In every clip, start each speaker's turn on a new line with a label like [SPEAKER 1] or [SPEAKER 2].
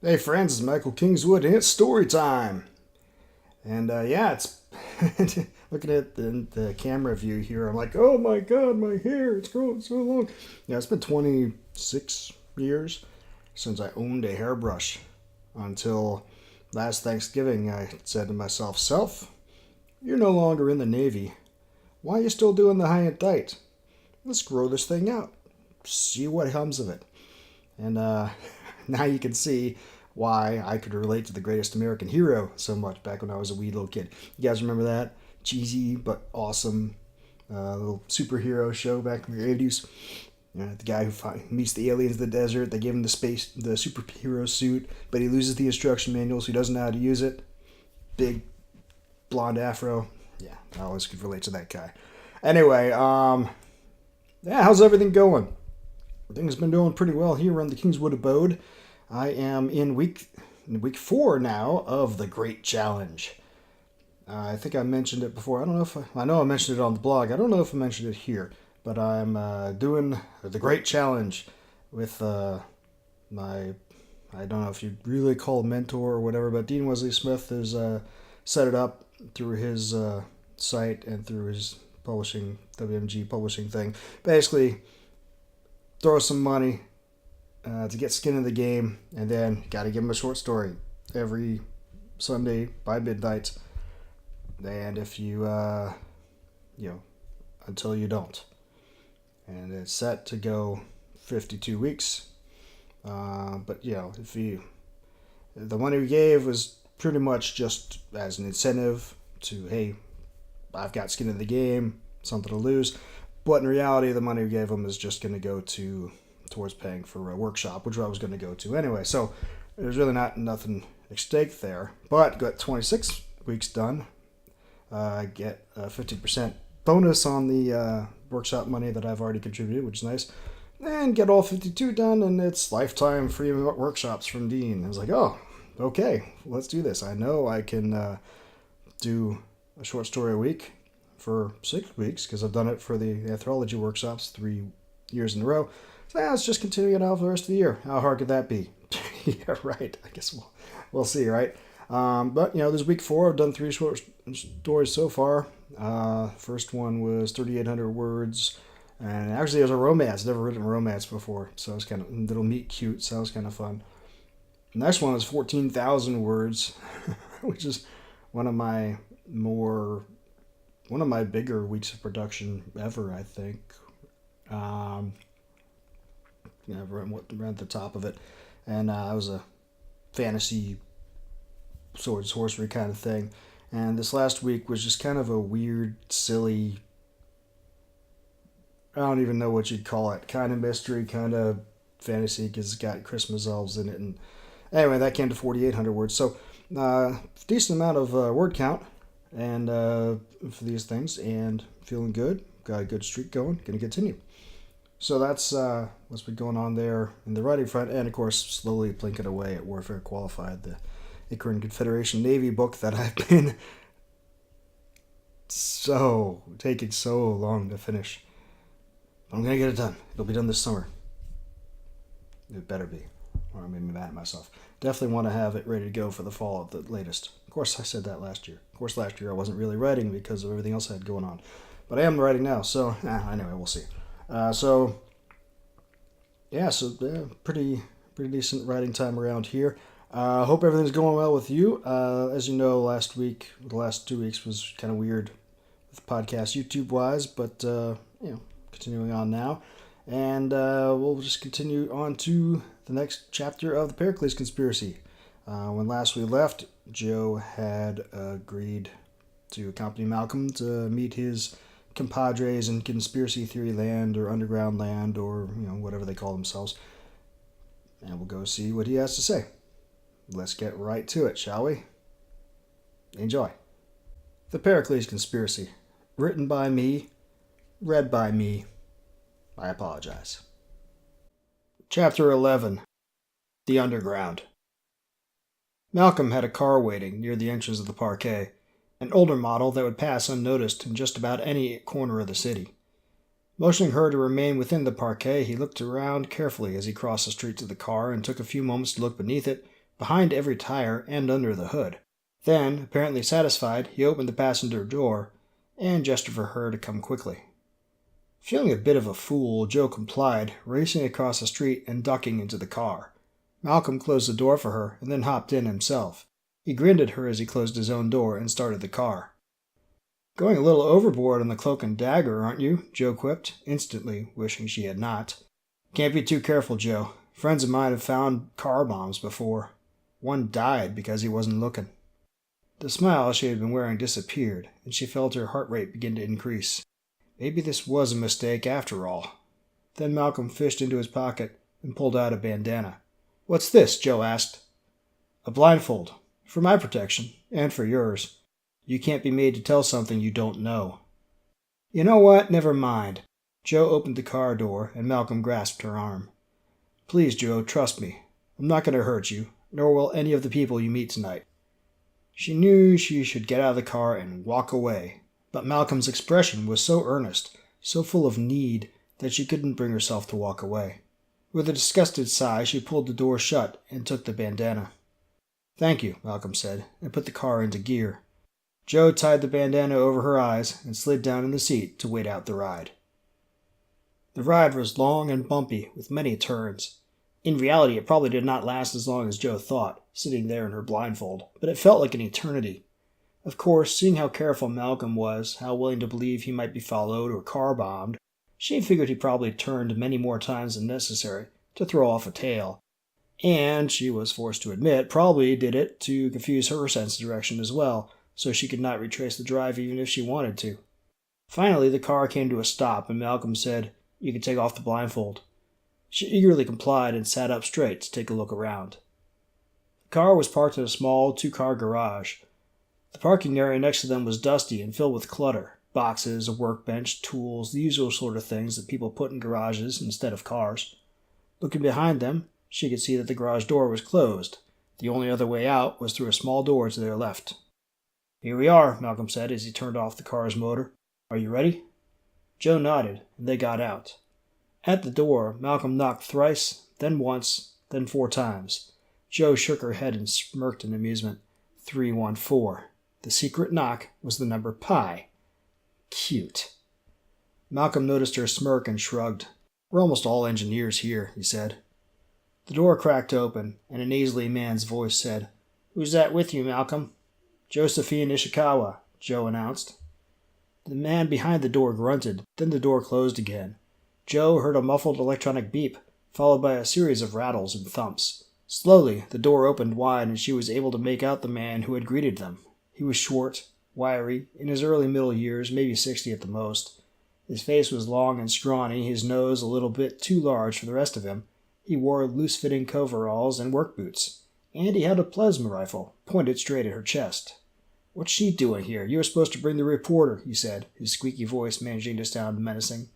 [SPEAKER 1] Hey friends, it's Michael Kingswood, and it's story time. And yeah, it's looking at the camera view here. I'm like, oh my god, my hair, it's growing so long. Yeah, it's been 26 years since I owned a hairbrush until last Thanksgiving. I said to myself, Self, you're no longer in the Navy. Why are you still doing the high and tight? Let's grow this thing out, see what comes of it. And now you can see why I could relate to the greatest American hero so much back when I was a wee little kid. You guys remember that? Cheesy but awesome little superhero show back in the 80s. The guy who meets the aliens in the desert, they give him the superhero suit, but he loses the instruction manual, so he doesn't know how to use it. Big blonde afro. Yeah, I always could relate to that guy. Anyway, yeah, how's everything going? Things have been doing pretty well here on the Kingswood abode. I am in week 4 now of the Great Challenge. I think I mentioned it before. I don't know if I know I mentioned it on the blog. I don't know if I mentioned it here, but I'm doing the Great Challenge with my, I don't know if you'd really call mentor or whatever, but Dean Wesley Smith has set it up through his site and through his publishing, WMG publishing thing. Basically, throw some money to get skin in the game, and then got to give him a short story every Sunday by midnight. And if you, until you don't. And it's set to go 52 weeks. But, if the money we gave was pretty much just as an incentive to, hey, I've got skin in the game, something to lose. But in reality, the money we gave him is just going to go towards paying for a workshop, which I was going to go to anyway. So there's really nothing at stake there. But got 26 weeks done. I get a 50% bonus on the workshop money that I've already contributed, which is nice. And get all 52 done, and it's lifetime free workshops from Dean. I was like, oh, okay, let's do this. I know I can do a short story a week for 6 weeks because I've done it for the anthology workshops 3 years in a row. So let's just continue it out for the rest of the year. How hard could that be? Yeah, right. I guess we'll see, right? But this is week 4. I've done 3 short stories so far. First one was 3,800 words, and actually it was a romance. Never written a romance before, so it was kind of little meet cute. So that was kind of fun. The next one was 14,000 words, which is one of my bigger weeks of production ever, I think. Around the top of it, and it was a fantasy swords sorcery kind of thing. And this last week was just kind of a weird, silly, I don't even know what you'd call it, kind of mystery, kind of fantasy, because it's got Christmas elves in it. And anyway, that came to 4,800 words. So decent amount of word count and for these things, and feeling good. Got a good streak going. Going to continue. So that's what's been going on there in the writing front, and of course slowly blinking away at Warfare Qualified, the Icaran Confederation Navy book that I've been taking so long to finish. I'm gonna get it done. It'll be done this summer. It better be, or I made me mad at myself. Definitely want to have it ready to go for the fall at the latest. Of course, I said that last year. Of course, last year I wasn't really writing because of everything else I had going on, but I am writing now. So anyway, we'll see. Pretty decent writing time around here. Hope everything's going well with you. As you know, the last 2 weeks was kind of weird with the podcast YouTube wise, but continuing on now, and we'll just continue on to the next chapter of the Pericles Conspiracy. When last we left, Joe had agreed to accompany Malcolm to meet his compadres in conspiracy theory land or underground land or whatever they call themselves, and we'll go see what he has to say. Let's get right to it, shall we? Enjoy. The Pericles Conspiracy, written by me, read by me. I apologize. Chapter 11. The Underground. Malcolm had a car waiting near the entrance of the parquet, an older model that would pass unnoticed in just about any corner of the city. Motioning her to remain within the parquet, he looked around carefully as he crossed the street to the car and took a few moments to look beneath it behind every tire and under the hood. Then, apparently satisfied, he opened the passenger door and gestured for her to come quickly. Feeling a bit of a fool, Joe complied, racing across the street and ducking into the car. Malcolm closed the door for her and then hopped in himself. He grinned at her as he closed his own door and started the car. "Going a little overboard on the cloak and dagger, aren't you?" Joe quipped, instantly wishing she had not. "Can't be too careful, Joe. Friends of mine have found car bombs before. One died because he wasn't looking." The smile she had been wearing disappeared, and she felt her heart rate begin to increase. Maybe this was a mistake after all. Then Malcolm fished into his pocket and pulled out a bandana. "What's this?" Joe asked. "A blindfold. For my protection, and for yours. You can't be made to tell something you don't know." "You know what? Never mind." Joe opened the car door, and Malcolm grasped her arm. "Please, Joe, trust me. I'm not going to hurt you, nor will any of the people you meet tonight." She knew she should get out of the car and walk away, but Malcolm's expression was so earnest, so full of need, that she couldn't bring herself to walk away. With a disgusted sigh, she pulled the door shut and took the bandana. "Thank you," Malcolm said, and put the car into gear. Joe tied the bandana over her eyes and slid down in the seat to wait out the ride. The ride was long and bumpy, with many turns. In reality, it probably did not last as long as Joe thought, sitting there in her blindfold, but it felt like an eternity. Of course, seeing how careful Malcolm was, how willing to believe he might be followed or car-bombed, she figured he probably turned many more times than necessary to throw off a tail. And, she was forced to admit, probably did it to confuse her sense of direction as well, so she could not retrace the drive even if she wanted to. Finally, the car came to a stop, and Malcolm said, "You can take off the blindfold." She eagerly complied and sat up straight to take a look around. The car was parked in a small two-car garage. The parking area next to them was dusty and filled with clutter. Boxes, a workbench, tools, the usual sort of things that people put in garages instead of cars. Looking behind them, she could see that the garage door was closed. The only other way out was through a small door to their left. "Here we are," Malcolm said as he turned off the car's motor. "Are you ready?" Joe nodded, and they got out. At the door, Malcolm knocked thrice, then once, then 4 times. Joe shook her head and smirked in amusement. 314. The secret knock was the number pi. Cute. Malcolm noticed her smirk and shrugged. "We're almost all engineers here," he said. The door cracked open, and a nasally man's voice said, "Who's that with you, Malcolm?" "Josephine Ishikawa," Joe announced. The man behind the door grunted, then the door closed again. Joe heard a muffled electronic beep, followed by a series of rattles and thumps. Slowly, the door opened wide and she was able to make out the man who had greeted them. He was short, wiry, in his early middle years, maybe 60 at the most. His face was long and scrawny, his nose a little bit too large for the rest of him. He wore loose-fitting coveralls and work boots, and he had a plasma rifle, pointed straight at her chest. "What's she doing here? You were supposed to bring the reporter," he said, his squeaky voice managing to sound menacing.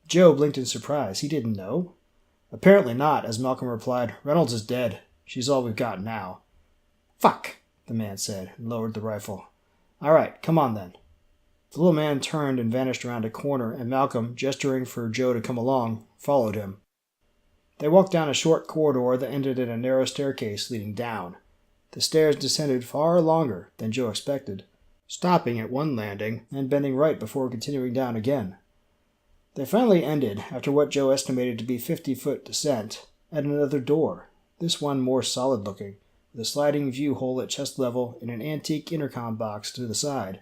[SPEAKER 1] Joe blinked in surprise. He didn't know. "Apparently not," as Malcolm replied. "Reynolds is dead. She's all we've got now." "Fuck," the man said, and lowered the rifle. "All right, come on then." The little man turned and vanished around a corner, and Malcolm, gesturing for Joe to come along, followed him. They walked down a short corridor that ended in a narrow staircase leading down. The stairs descended far longer than Joe expected, stopping at one landing and bending right before continuing down again. They finally ended, after what Joe estimated to be 50-foot descent, at another door, this one more solid-looking, with a sliding view hole at chest level and an antique intercom box to the side.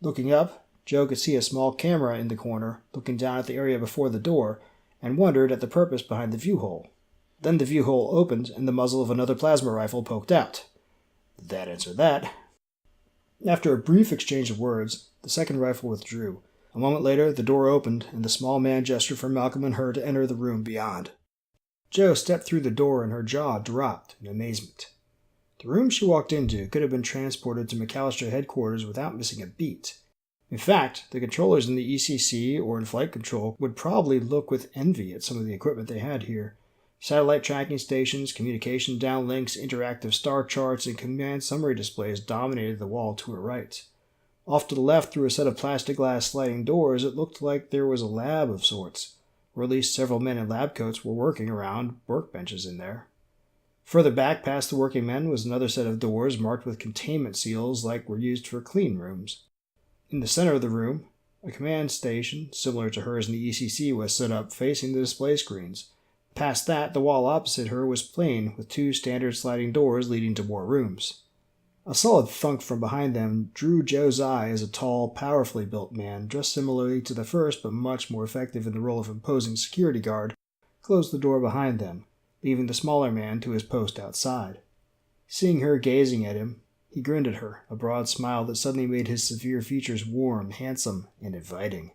[SPEAKER 1] Looking up, Joe could see a small camera in the corner, looking down at the area before the door, and wondered at the purpose behind the view hole. Then the view hole opened, and the muzzle of another plasma rifle poked out. That answered that. After a brief exchange of words, the second rifle withdrew. A moment later, the door opened, and the small man gestured for Malcolm and her to enter the room beyond. Joe stepped through the door, and her jaw dropped in amazement. The room she walked into could have been transported to McAllister headquarters without missing a beat. In fact, the controllers in the ECC or in flight control would probably look with envy at some of the equipment they had here. Satellite tracking stations, communication downlinks, interactive star charts, and command summary displays dominated the wall to her right. Off to the left, through a set of plastic glass sliding doors, it looked like there was a lab of sorts, or at least several men in lab coats were working around workbenches in there. Further back, past the working men, was another set of doors marked with containment seals like were used for clean rooms. In the center of the room, a command station, similar to hers in the ECC, was set up facing the display screens. Past that, the wall opposite her was plain, with two standard sliding doors leading to more rooms. A solid thunk from behind them drew Joe's eye as a tall, powerfully built man, dressed similarly to the first but much more effective in the role of imposing security guard, closed the door behind them, leaving the smaller man to his post outside. Seeing her gazing at him, he grinned at her, a broad smile that suddenly made his severe features warm, handsome, and inviting.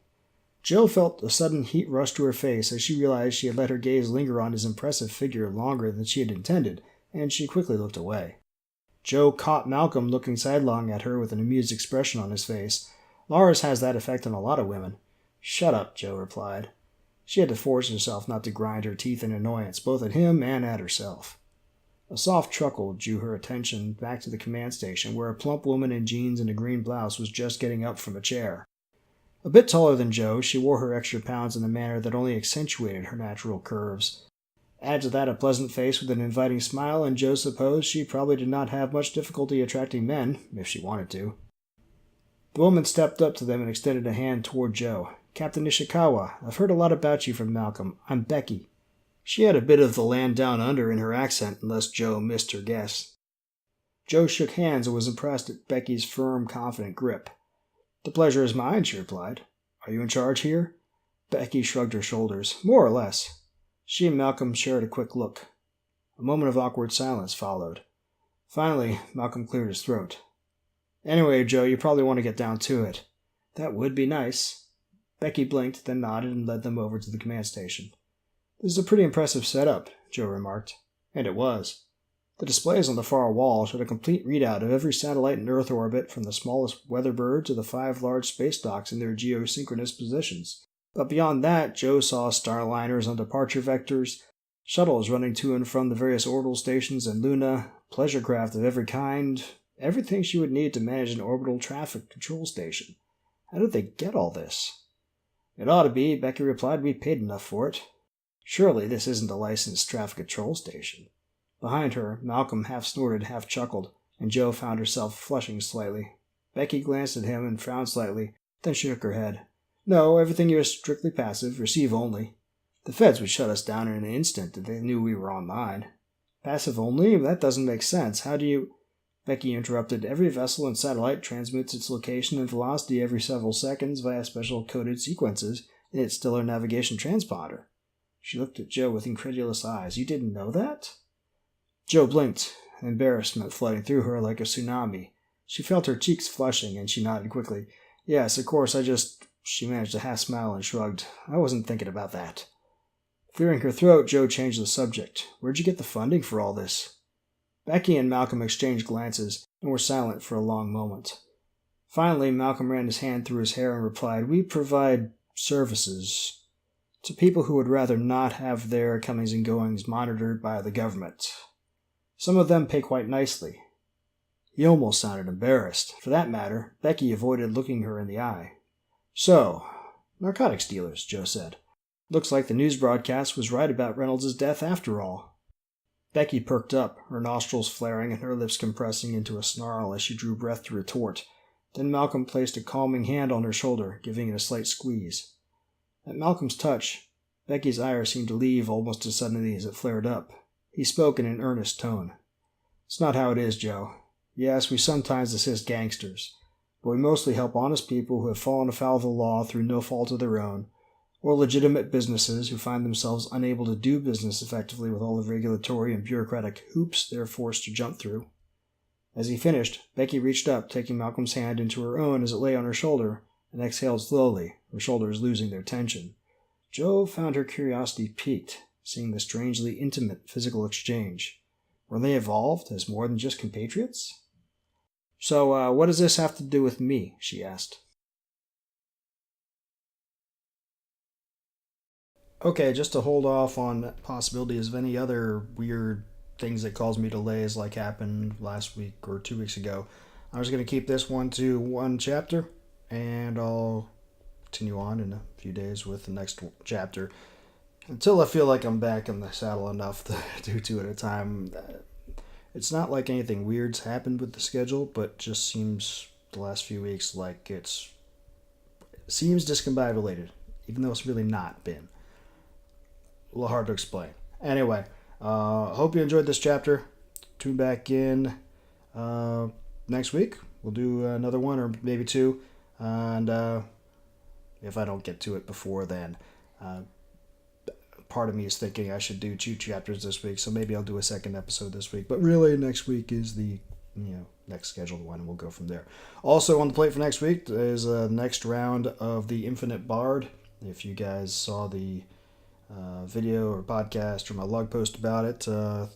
[SPEAKER 1] Joe felt a sudden heat rush to her face as she realized she had let her gaze linger on his impressive figure longer than she had intended, and she quickly looked away. Joe caught Malcolm looking sidelong at her with an amused expression on his face. Lars has that effect on a lot of women. "Shut up," Joe replied. She had to force herself not to grind her teeth in annoyance, both at him and at herself. A soft chuckle drew her attention back to the command station, where a plump woman in jeans and a green blouse was just getting up from a chair. A bit taller than Joe, she wore her extra pounds in a manner that only accentuated her natural curves. Add to that a pleasant face with an inviting smile, and Joe supposed she probably did not have much difficulty attracting men, if she wanted to. The woman stepped up to them and extended a hand toward Joe. "Captain Ishikawa, I've heard a lot about you from Malcolm. I'm Becky." She had a bit of the land down under in her accent, unless Joe missed her guess. Joe shook hands and was impressed at Becky's firm, confident grip. "The pleasure is mine," she replied. "Are you in charge here?" Becky shrugged her shoulders. "More or less." She and Malcolm shared a quick look. A moment of awkward silence followed. Finally, Malcolm cleared his throat. "Anyway, Joe, you probably want to get down to it." "That would be nice." Becky blinked, then nodded and led them over to the command station. "This is a pretty impressive setup," Joe remarked. And it was. The displays on the far wall showed a complete readout of every satellite in Earth orbit, from the smallest weather bird to the 5 large space docks in their geosynchronous positions. But beyond that, Joe saw starliners on departure vectors, shuttles running to and from the various orbital stations and Luna, pleasure craft of every kind, everything she would need to manage an orbital traffic control station. How did they get all this? "It ought to be," Becky replied. "We paid enough for it." "Surely this isn't a licensed traffic control station." Behind her, Malcolm half snorted, half chuckled, and Joe found herself flushing slightly. Becky glanced at him and frowned slightly, then shook her head. "No, everything here is strictly passive, receive only. The feds would shut us down in an instant if they knew we were online." "Passive only? That doesn't make sense. How do you—" Becky interrupted. "Every vessel and satellite transmits its location and velocity every several seconds via special coded sequences in its stellar navigation transponder." She looked at Joe with incredulous eyes. "You didn't know that?" Joe blinked, embarrassment flooding through her like a tsunami. She felt her cheeks flushing, and she nodded quickly. "Yes, of course, She managed a half smile and shrugged. "I wasn't thinking about that." Clearing her throat, Joe changed the subject. "Where'd you get the funding for all this?" Becky and Malcolm exchanged glances and were silent for a long moment. Finally, Malcolm ran his hand through his hair and replied, "We provide services to people who would rather not have their comings and goings monitored by the government. Some of them pay quite nicely." He almost sounded embarrassed. For that matter, Becky avoided looking her in the eye. "So, narcotics dealers," Joe said. "Looks like the news broadcast was right about Reynolds' death after all." Becky perked up, her nostrils flaring and her lips compressing into a snarl as she drew breath to retort. Then Malcolm placed a calming hand on her shoulder, giving it a slight squeeze. At Malcolm's touch, Becky's ire seemed to leave almost as suddenly as it flared up. He spoke in an earnest tone. "It's not how it is, Joe. Yes, we sometimes assist gangsters, but we mostly help honest people who have fallen afoul of the law through no fault of their own, or legitimate businesses who find themselves unable to do business effectively with all the regulatory and bureaucratic hoops they're forced to jump through." As he finished, Becky reached up, taking Malcolm's hand into her own as it lay on her shoulder, and exhaled slowly, her shoulders losing their tension. Joe found her curiosity piqued, seeing the strangely intimate physical exchange. Were they evolved as more than just compatriots? "So, what does this have to do with me?" she asked. Okay, just to hold off on possibilities of any other weird things that cause me delays like happened last week or 2 weeks ago, I'm just going to keep this one to one chapter, and I'll continue on in a few days with the next chapter. until I feel like I'm back in the saddle enough to do two at a time. It's not like anything weird's happened with the schedule, but just seems the last few weeks like seems discombobulated, even though it's really not been. A little hard to explain. Anyway, hope you enjoyed this chapter. Tune back in next week. We'll do another one or maybe two, and if I don't get to it before then. Part of me is thinking I should do 2 chapters this week, so maybe I'll do a second episode this week. But really, next week is the next scheduled one, and we'll go from there. Also on the plate for next week is the next round of the Infinite Bard. If you guys saw the video or podcast or my blog post about it, a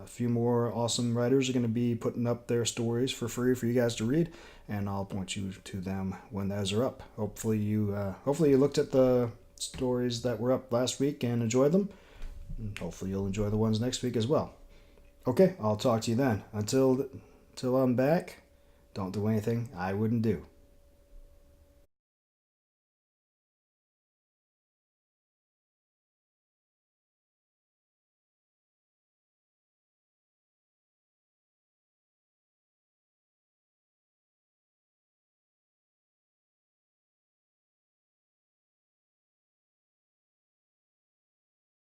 [SPEAKER 1] few more awesome writers are going to be putting up their stories for free for you guys to read, and I'll point you to them when those are up. Hopefully you looked at the stories that were up last week and enjoyed them. And hopefully you'll enjoy the ones next week as well. Okay, I'll talk to you then. Until I'm back, don't do anything I wouldn't do.